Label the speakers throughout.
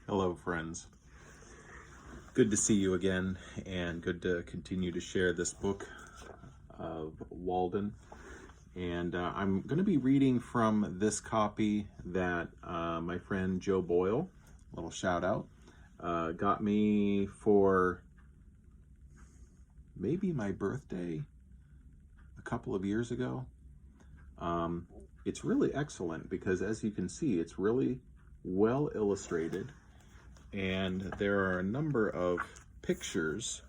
Speaker 1: Hello, friends. Good to see you again, and good to continue to share this book of Walden. And I'm going to be reading from this copy that my friend Joe Boyle, little shout out, got me for maybe my birthday a couple of years ago. It's really excellent because, as you can see, it's really well illustrated. And there are a number of pictures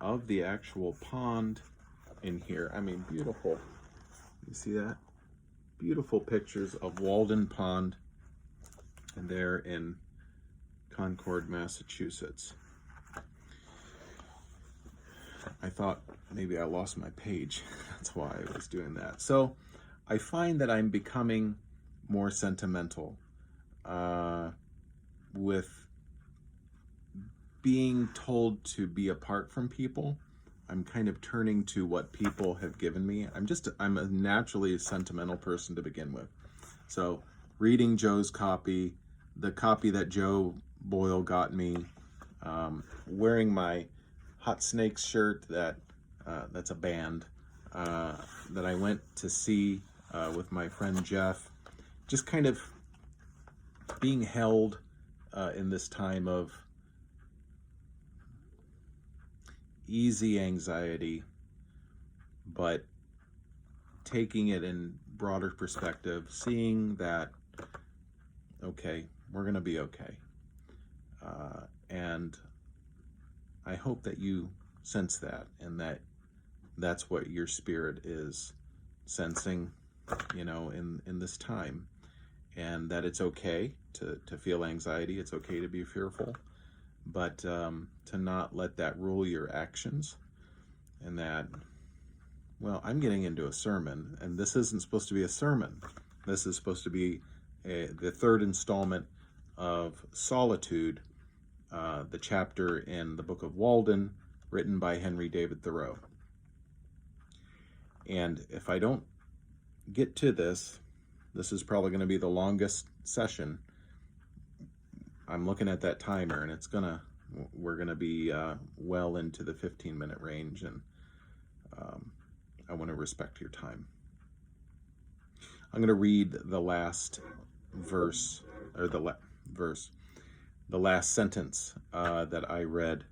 Speaker 1: of the actual pond in here. I mean, beautiful. You see that? Beautiful pictures of Walden Pond, and they're in Concord, Massachusetts. I thought maybe I lost my page. That's why I was doing that. So I find that I'm becoming more sentimental with being told to be apart from people. I'm kind of turning to what people have given me. I'm a naturally sentimental person to begin with. So reading Joe's copy, the copy that Joe Boyle got me, wearing my Hot Snakes shirt that's a band that I went to see with my friend Jeff, just kind of being held in this time of easy anxiety, but taking it in broader perspective, seeing that, okay, we're going to be okay. And I hope that you sense that, and that's what your spirit is sensing, in this time. And that it's okay to feel anxiety, it's okay to be fearful, but to not let that rule your actions. And that, well, I'm getting into a sermon, and this isn't supposed to be a sermon. This is supposed to be the third installment of Solitude, the chapter in the book of Walden, written by Henry David Thoreau. And if I don't get to this is probably going to be the longest session. I'm looking at that timer, and we're going to be well into the 15-minute range, and I want to respect your time. I'm going to read the last verse, or the last sentence that I read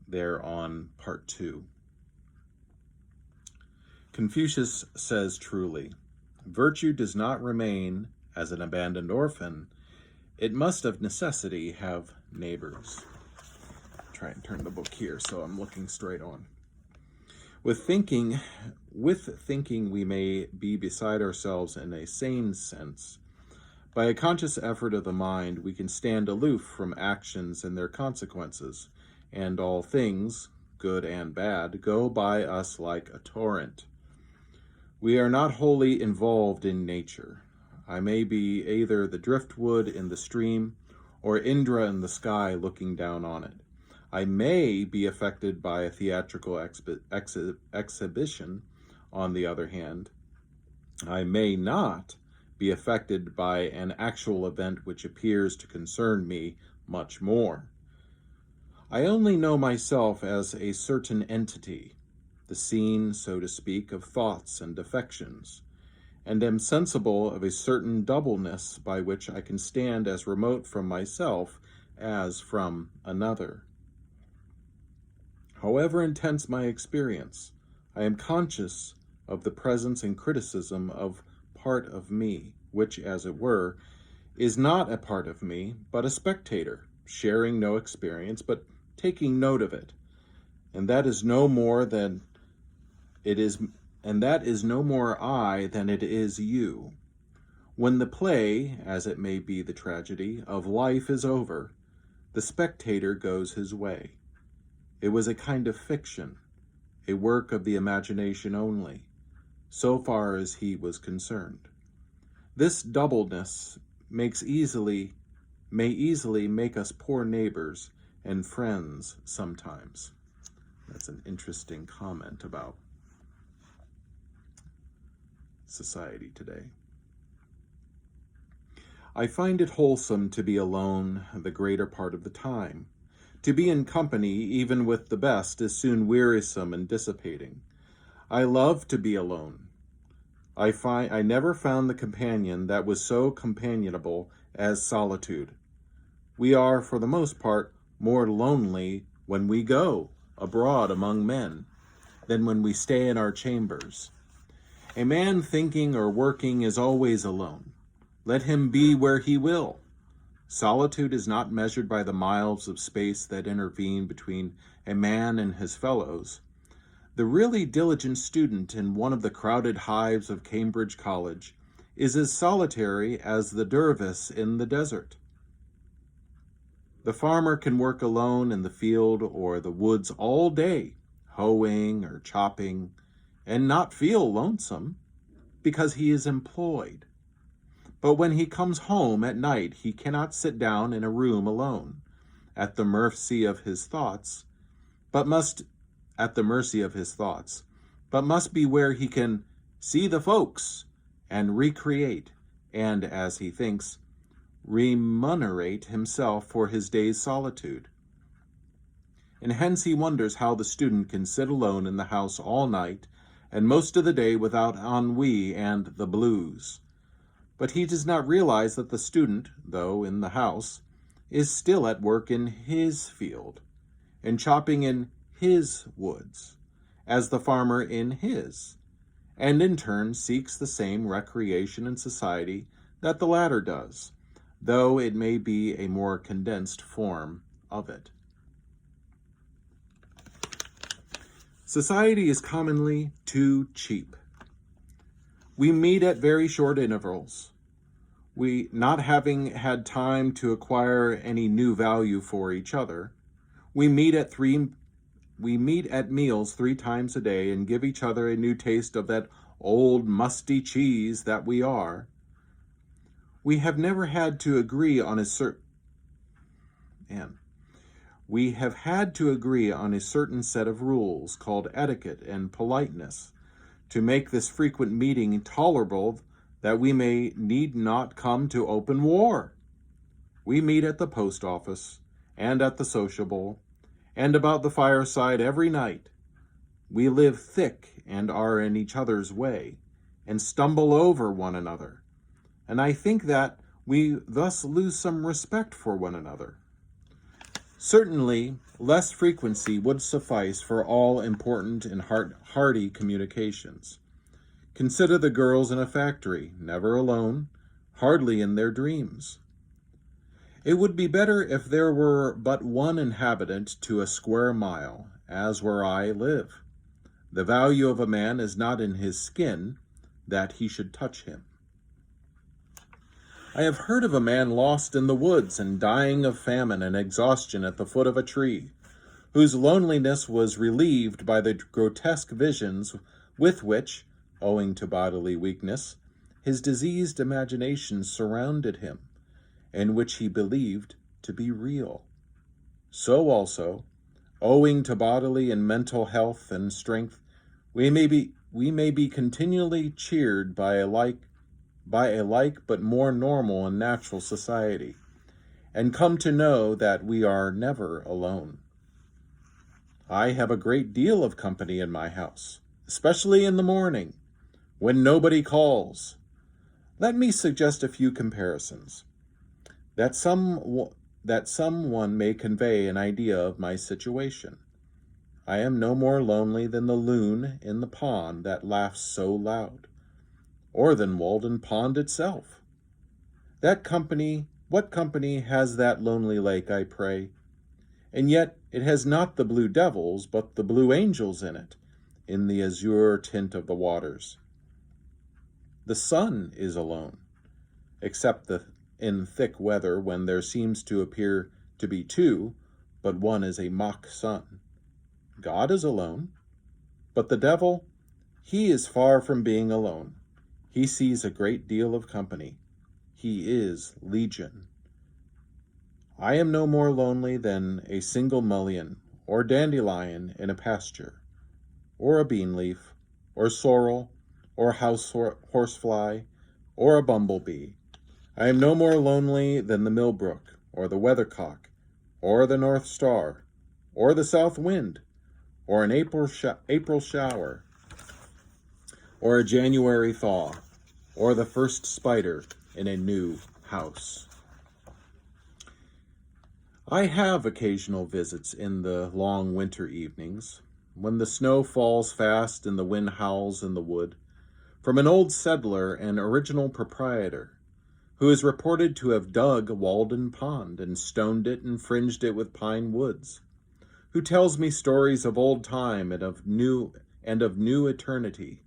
Speaker 1: there on part 2. Confucius says truly, virtue does not remain as an abandoned orphan. It must of necessity have neighbors. Try and turn the book here so I'm looking straight on. With thinking we may be beside ourselves in a sane sense. By a conscious effort of the mind, we can stand aloof from actions and their consequences, and all things, good and bad, go by us like a torrent. We are not wholly involved in nature. I may be either the driftwood in the stream or Indra in the sky looking down on it. I may be affected by a theatrical exhibition, on the other hand. I may not be affected by an actual event which appears to concern me much more. I only know myself as a certain entity, the scene, so to speak, of thoughts and affections, and am sensible of a certain doubleness by which I can stand as remote from myself as from another. However intense my experience, I am conscious of the presence and criticism of part of me, which, as it were, is not a part of me, but a spectator, sharing no experience, but taking note of it. And that is no more than it is, and that is no more I than it is you. When the play, as it may be the tragedy, of life is over, the spectator goes his way. It was a kind of fiction, a work of the imagination only, so far as he was concerned. This doubleness may easily make us poor neighbors and friends sometimes. That's an interesting comment about society today. I find it wholesome to be alone the greater part of the time. To be in company, even with the best, is soon wearisome and dissipating. I love to be alone. I never found the companion that was so companionable as solitude. We are, for the most part, more lonely when we go abroad among men than when we stay in our chambers. A man thinking or working is always alone. Let him be where he will. Solitude is not measured by the miles of space that intervene between a man and his fellows. The really diligent student in one of the crowded hives of Cambridge College is as solitary as the dervis in the desert. The farmer can work alone in the field or the woods all day, hoeing or chopping, and not feel lonesome because he is employed. But when he comes home at night, he cannot sit down in a room alone, at the mercy of his thoughts, but must be where he can see the folks and recreate, and, as he thinks, remunerate himself for his day's solitude. And hence he wonders how the student can sit alone in the house all night and most of the day without ennui and the blues. But he does not realize that the student, though in the house, is still at work in his field and chopping in his woods, as the farmer in his, and in turn seeks the same recreation and society that the latter does, though it may be a more condensed form of it. Society is commonly too cheap. We meet at very short intervals. We, not having had time to acquire any new value for each other, we meet at meals 3 times a day and give each other a new taste of that old musty cheese that we are. We have never had to agree on a certain set of rules called etiquette and politeness to make this frequent meeting tolerable, that we need not come to open war. We meet at the post office and at the sociable and about the fireside every night. We live thick and are in each other's way and stumble over one another. And I think that we thus lose some respect for one another. Certainly, less frequency would suffice for all important and hearty communications. Consider the girls in a factory, never alone, hardly in their dreams. It would be better if there were but one inhabitant to a square mile, as where I live. The value of a man is not in his skin, that he should touch him. I have heard of a man lost in the woods and dying of famine and exhaustion at the foot of a tree, whose loneliness was relieved by the grotesque visions with which, owing to bodily weakness, his diseased imagination surrounded him, and which he believed to be real. So also, owing to bodily and mental health and strength, we may be continually cheered by a like but more normal and natural society, and come to know that we are never alone. I have a great deal of company in my house, especially in the morning, when nobody calls. Let me suggest a few comparisons, that someone may convey an idea of my situation. I am no more lonely than the loon in the pond that laughs so loud, or than Walden Pond itself. What company has that lonely lake, I pray? And yet it has not the blue devils, but the blue angels in the azure tint of the waters. The sun is alone, except in thick weather, when there seems to appear to be 2, but one is a mock sun. God is alone, but the devil, he is far from being alone. He sees a great deal of company. He is legion. I am no more lonely than a single mullein or dandelion in a pasture, or a bean leaf, or sorrel, or horsefly, or a bumblebee, I am no more lonely than the millbrook, or the weathercock, or the north star, or the south wind, or an April shower, or a January thaw, or the first spider in a new house. I have occasional visits in the long winter evenings, when the snow falls fast and the wind howls in the wood, from an old settler and original proprietor, who is reported to have dug Walden Pond and stoned it and fringed it with pine woods, who tells me stories of old time and of new eternity.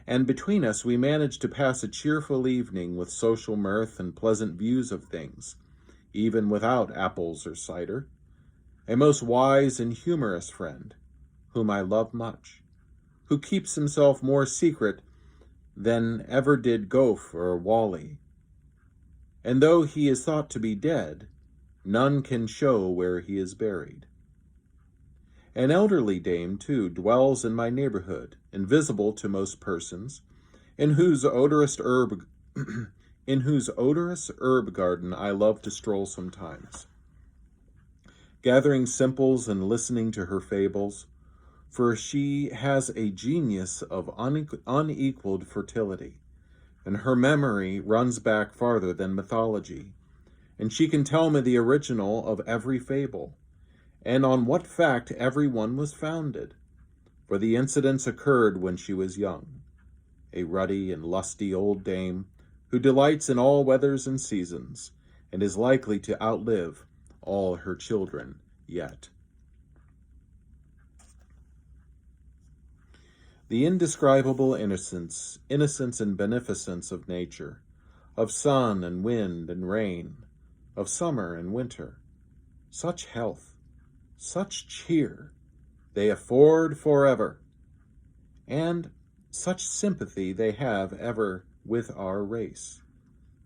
Speaker 1: And between us we manage to pass a cheerful evening with social mirth and pleasant views of things, even without apples or cider. A most wise and humorous friend, whom I love much, who keeps himself more secret than ever did Goph or Wally. And though he is thought to be dead, none can show where he is buried. An elderly dame, too, dwells in my neighborhood, invisible to most persons, in whose odorous herb garden I love to stroll sometimes, gathering simples and listening to her fables, for she has a genius of unequaled fertility, and her memory runs back farther than mythology, and she can tell me the original of every fable, and on what fact every one was founded, for the incidents occurred when she was young, a ruddy and lusty old dame who delights in all weathers and seasons, and is likely to outlive all her children yet. The indescribable innocence and beneficence of nature, of sun and wind and rain, of summer and winter, such health, such cheer they afford forever, and such sympathy they have ever with our race,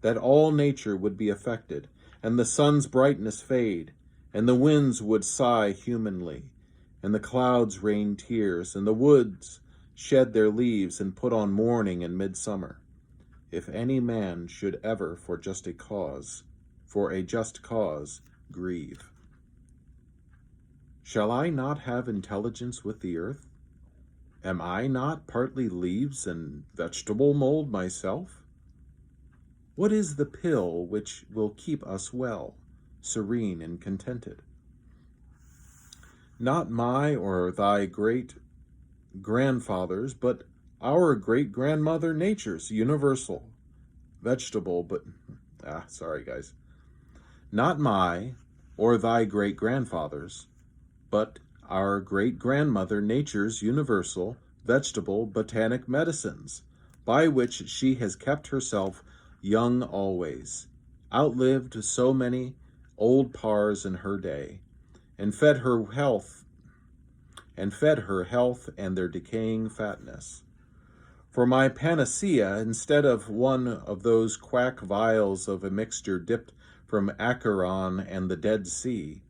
Speaker 1: that all nature would be affected, and the sun's brightness fade, and the winds would sigh humanly, and the clouds rain tears, and the woods shed their leaves and put on mourning in midsummer, if any man should ever for a just cause, grieve. Shall I not have intelligence with the earth? Am I not partly leaves and vegetable mold myself? What is the pill which will keep us well, serene, and contented? Not my or thy great grandfathers, but our great-grandmother Nature's universal, vegetable, but, not my or thy great-grandfathers, but our great-grandmother Nature's universal, vegetable, botanic medicines, by which she has kept herself young always, outlived so many old pars in her day, and fed her health and their decaying fatness. For my panacea, instead of one of those quack vials of a mixture dipped from Acheron and the Dead Sea,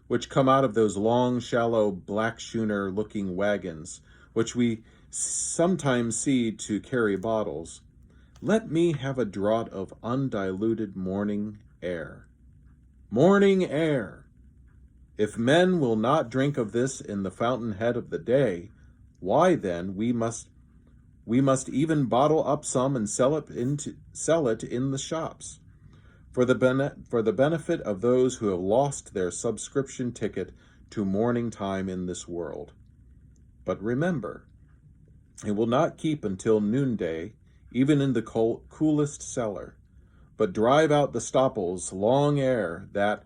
Speaker 1: which come out of those long, shallow, black-schooner-looking wagons, which we sometimes see to carry bottles, let me have a draught of undiluted morning air. Morning air! If men will not drink of this in the fountainhead of the day, why then we must even bottle up some and sell it in the shops, for the benefit of those who have lost their subscription ticket to morning time in this world. But remember, it will not keep until noonday, even in the coolest cellar, but drive out the stopples long ere that,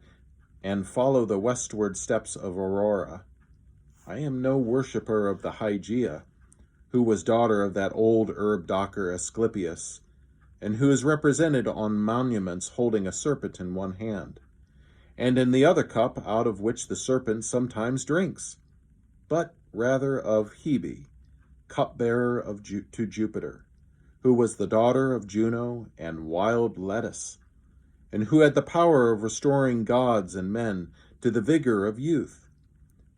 Speaker 1: and follow the westward steps of Aurora. I am no worshipper of the Hygeia, who was daughter of that old herb docker Asclepius, and who is represented on monuments holding a serpent in one hand, and in the other cup out of which the serpent sometimes drinks, but rather of Hebe, cupbearer to Jupiter, who was the daughter of Juno and wild lettuce, and who had the power of restoring gods and men to the vigor of youth.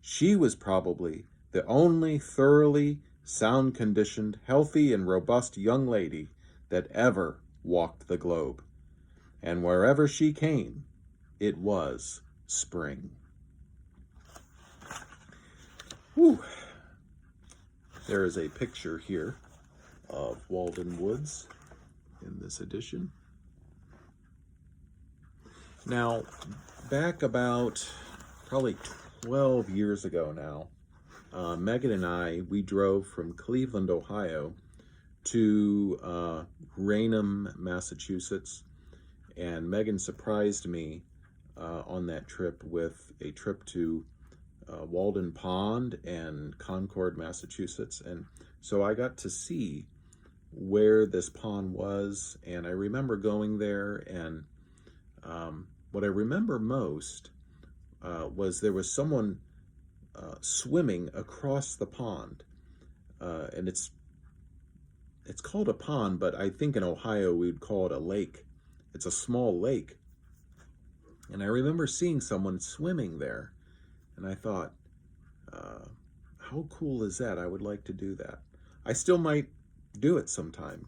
Speaker 1: She was probably the only thoroughly sound-conditioned, healthy, and robust young lady that ever walked the globe. and wherever she came, it was spring. Whew. There is a picture here of Walden Woods in this edition. Now, back about probably 12 years ago now, Megan and I, we drove from Cleveland, Ohio to Raynham, Massachusetts, and Megan surprised me on that trip with a trip to Walden Pond and Concord, Massachusetts. And so I got to see where this pond was, and I remember going there, and what I remember most was there was someone swimming across the pond, and it's called a pond, but I think in Ohio we would call it a lake. It's a small lake, and I remember seeing someone swimming there, and I thought, how cool is that? I would like to do that. I still might do it sometime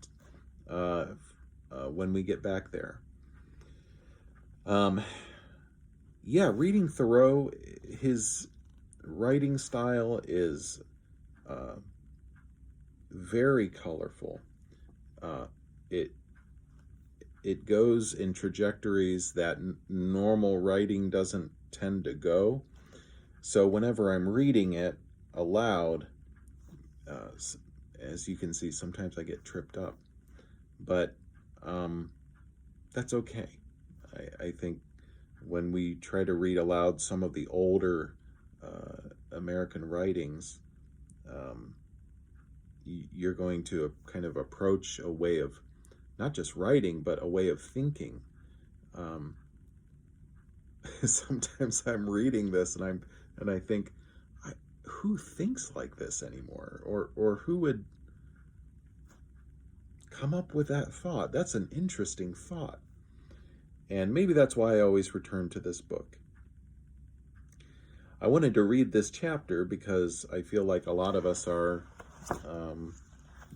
Speaker 1: when we get back there. Yeah, reading Thoreau, his writing style is very colorful. It goes in trajectories that normal writing doesn't tend to go. So whenever I'm reading it aloud, as you can see, sometimes I get tripped up. But that's okay. I think when we try to read aloud some of the older American writings, you're going to kind of approach a way of not just writing, but a way of thinking. Sometimes I'm reading this and I think, who thinks like this anymore? Or who would come up with that thought? That's an interesting thought. And maybe that's why I always return to this book. I wanted to read this chapter because I feel like a lot of us are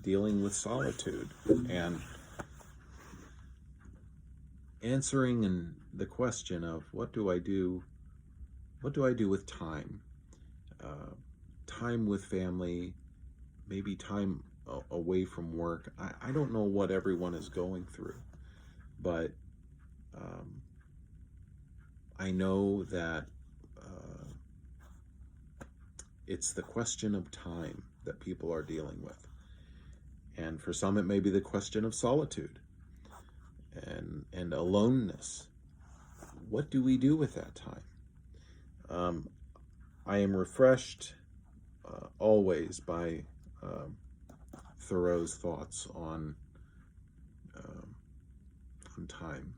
Speaker 1: dealing with solitude and answering the question of what do I do with time? Time with family, maybe time away from work. I don't know what everyone is going through, but I know that it's the question of time that people are dealing with. And for some, it may be the question of solitude and aloneness. What do we do with that time? I am refreshed always by Thoreau's thoughts on time.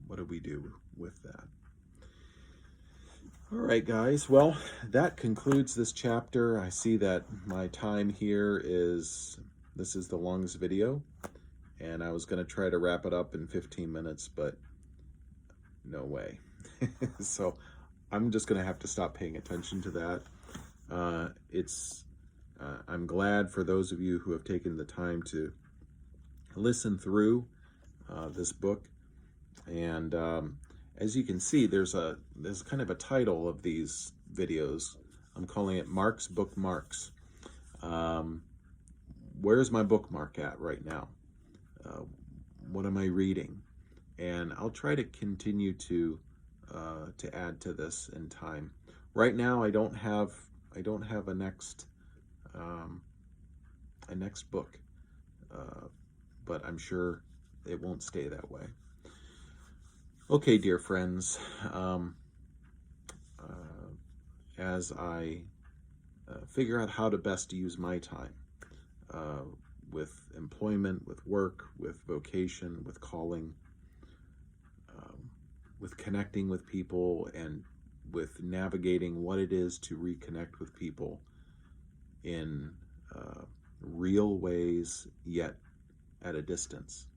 Speaker 1: What do we do with that? All right, guys. Well, that concludes this chapter. I see that my time here this is the longest video, and I was going to try to wrap it up in 15 minutes, but no way. So I'm just going to have to stop paying attention to that. I'm glad for those of you who have taken the time to listen through this book. And as you can see, there's kind of a title of these videos. I'm calling it Mark's Bookmarks. Where's my bookmark at right now? What am I reading? And I'll try to continue to add to this in time. Right now, I don't have a next book, but I'm sure it won't stay that way. Okay, dear friends, as I figure out how to best use my time with employment, with work, with vocation, with calling, with connecting with people, and with navigating what it is to reconnect with people in real ways, yet at a distance.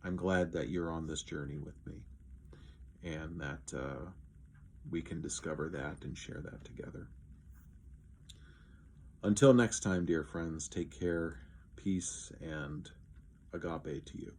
Speaker 1: I'm glad that you're on this journey with me, and that we can discover that and share that together. Until next time, dear friends, take care, peace and agape to you.